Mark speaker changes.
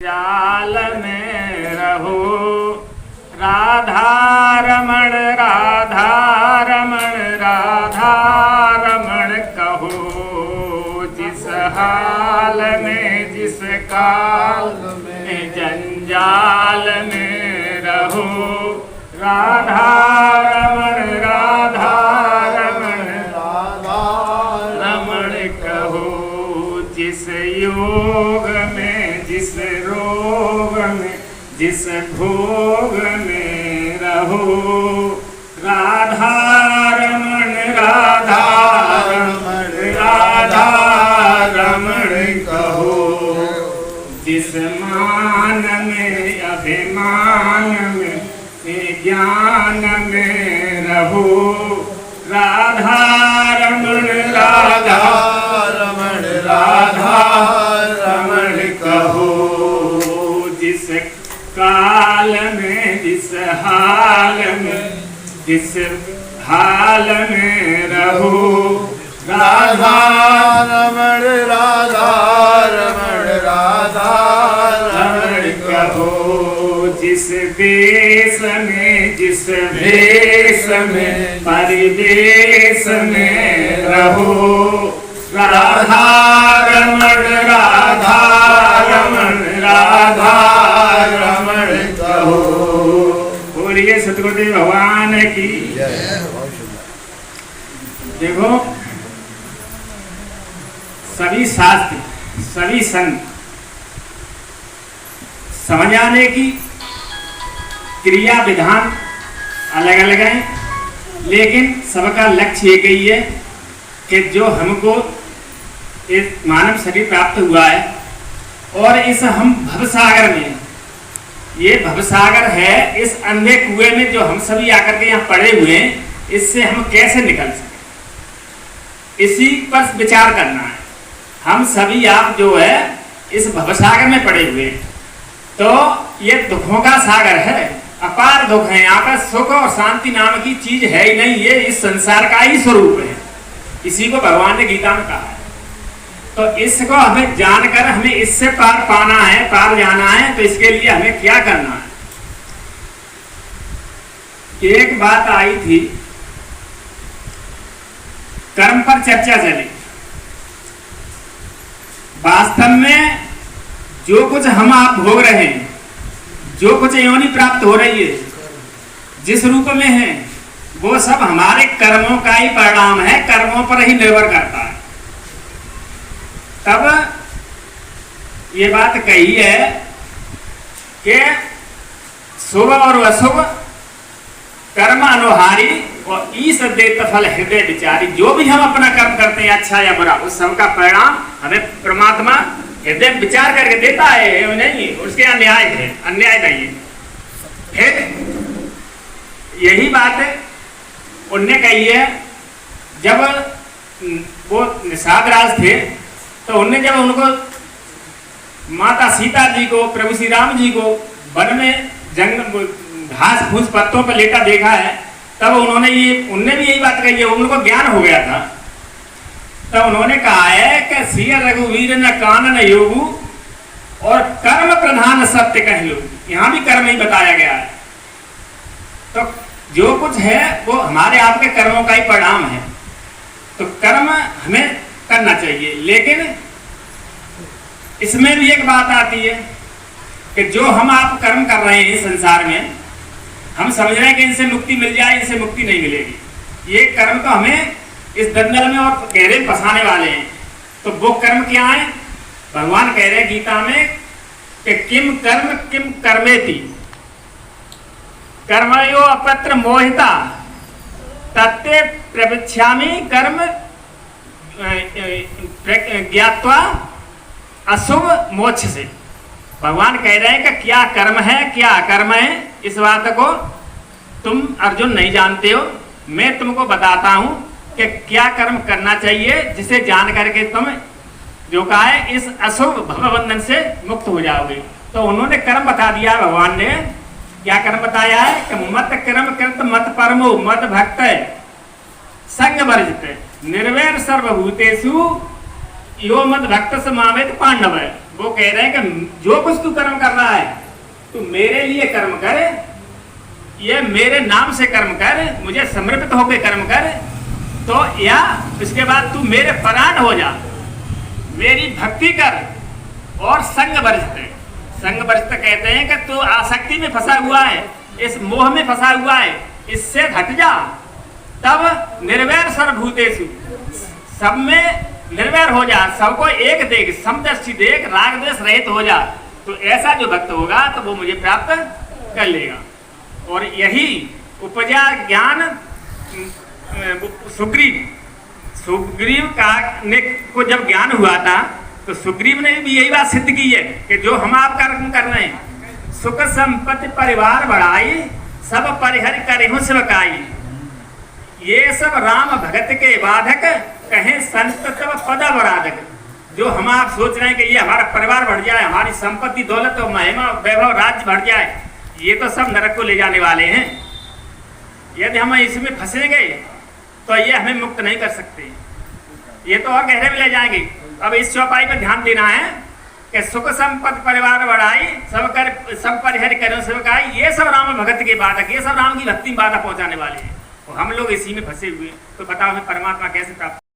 Speaker 1: जंजाल में रहो। राधा रमण राधा रमण राधा रमण कहो, जिस हाल में जिस काल में जंजाल में रहो। राधा रमण राधा रमण राधा रमण कहो, जिस योग में जिस रोग में जिस भोग में रहो। राधा रमण राधा रमण राधा रमण कहो, जिस मान में अभिमान में ज्ञान में रहो। राधा रमण राधा रमण राधा रमण कहो, जिस काल में जिस हाल में जिस हाल में रहो। राधा रमण राधा रमण राधा रमण कहो, जिस देश में जिस भेष में परिदेश में रहो। राधा रमण राधा रमण राधा रमण कहो। बोलिए सतगुरुदेव भगवान की। देखो, सभी शास्त्र सभी संत समझ आने की क्रिया विधान अलग अलग हैं, लेकिन सबका लक्ष्य एक ही है कि जो हमको एक मानव शरीर प्राप्त हुआ है और इस हम भवसागर में, ये भवसागर है, इस अंधे कुएं में जो हम सभी आकर के यहाँ पड़े हुए हैं, इससे हम कैसे निकल सके, इसी पर विचार करना है। हम सभी आप जो है इस भवसागर में पड़े हुए हैं, तो ये दुखों का सागर है, अपार दुख है। यहाँ पर सुख और शांति नाम की चीज है ही नहीं, ये इस संसार का ही स्वरूप है। इसी को भगवान ने गीता में कहा है। तो इसको हमें जानकर हमें इससे पार पाना है, पार जाना है, तो इसके लिए हमें क्या करना है। एक बात आई थी, कर्म पर चर्चा चली। वास्तव में जो कुछ हम आप भोग रहे हैं, जो कुछ योनि प्राप्त हो रही है, जिस रूप में है, वो सब हमारे कर्मों का ही परिणाम है, कर्मों पर ही निर्भर करता है। तब ये बात कही है कि शुभ और अशुभ कर्म अनुहारी और ईश देत फल हृदय विचारी। जो भी हम अपना कर्म करते हैं, अच्छा या बुरा, उस सब का परिणाम हमें परमात्मा हृदय विचार करके देता है, नहीं उसके अन्याय है, अन्याय नहीं है। फिर यही बात है उनने कही है, जब वो निषाद राज थे, तो उनने जब उनको माता सीता जी को, प्रभु श्री राम जी को वन में जंगल घास फूस पत्तों पर लेटा देखा है, तब उन्होंने भी यही बात कही है, उनको ज्ञान हो गया था। तब उन्होंने कहा है कि सिय रघुवीर न कानन योगु और कर्म प्रधान सत्य कह लो। यहाँ भी कर्म ही बताया गया है। तो जो कुछ है वो हमारे आपके कर्मों का ही परिणाम है। तो कर्म हमें करना चाहिए, लेकिन इसमें भी एक बात आती है कि जो हम आप कर्म कर रहे हैं संसार में, हम समझ रहे हैं कि इनसे मुक्ति मिल जाए, इनसे मुक्ति नहीं मिलेगी। ये कर्म तो हमें इस दंगल में और गहरे फंसाने वाले हैं। तो वो कर्म क्या है? भगवान कह रहे हैं गीता में कि किम कर्म किम कर्मेति कर्मयो अपत्र मोहिता तत्ते प्रवक्ष्यामि कर्म ज्ञात्वा अशुभ मोक्ष से। भगवान कह रहे हैं कि क्या कर्म है क्या अकर्म है, इस बात को तुम अर्जुन नहीं जानते हो। मैं तुमको बताता हूं कि क्या कर्म करना चाहिए, जिसे जान करके तुम जो कहा है इस अशुभ भवबंधन से मुक्त हो जाओगे। तो उन्होंने कर्म बता दिया। भगवान ने क्या कर्म बताया है कि मत कर्म कृत मत परमो मत भक्त संग वर्जित निर्वैर सर्वभूतेषु यो मत भक्त समावेत पांडव। वो कह रहे हैं कि जो कुछ तू कर्म कर रहा है तू मेरे लिए कर्म कर, ये मेरे नाम से कर्म कर, मुझे समर्पित होकर कर्म कर, तो या इसके बाद तू मेरे परायण हो जा, मेरी भक्ति कर और संग वर्जित। संग वर्जित कहते हैं कि तू आसक्ति में फंसा हुआ है, इस मोह में फंसा हुआ है, इससे हट जा, तब निर्वैर सर्वभूतेषु, सब में निर्वैर हो जा, सबको एक देख, समदृष्टि देख, राग द्वेष रहित हो जा। तो ऐसा जो भक्त होगा तो वो मुझे प्राप्त कर लेगा। और यही उपजा ज्ञान सुग्रीव का ने को जब ज्ञान हुआ था तो सुग्रीव ने भी यही बात सिद्ध की है कि जो हम आप कर्म कर रहे हैं, सुख संपत्ति परिवार बढ़ाई, सब परिहर करेहु सेवकाई, ये सब राम भगत के बाधक, कहें संत तब पद बराधक। जो हम आप सोच रहे हैं कि ये हमारा परिवार बढ़ जाए, हमारी संपत्ति दौलत और महिमा वैभव राज्य बढ़ जाए, ये तो सब नरक को ले जाने वाले हैं। यदि हम इसमें फंसे गए तो ये हमें मुक्त नहीं कर सकते, ये तो और गहरे में ले जाएंगे। अब इस चौपाई पर ध्यान देना है कि सुख संपत्ति परिवार बढ़ाई, सब परिहर करें सेवकाई, ये सब राम भगत के बाधक, ये सब राम की भक्ति में बाधा पहुंचाने वाले हैं। तो हम लोग इसी में फंसे हुए, तो बताओ हमें परमात्मा कैसे प्राप्त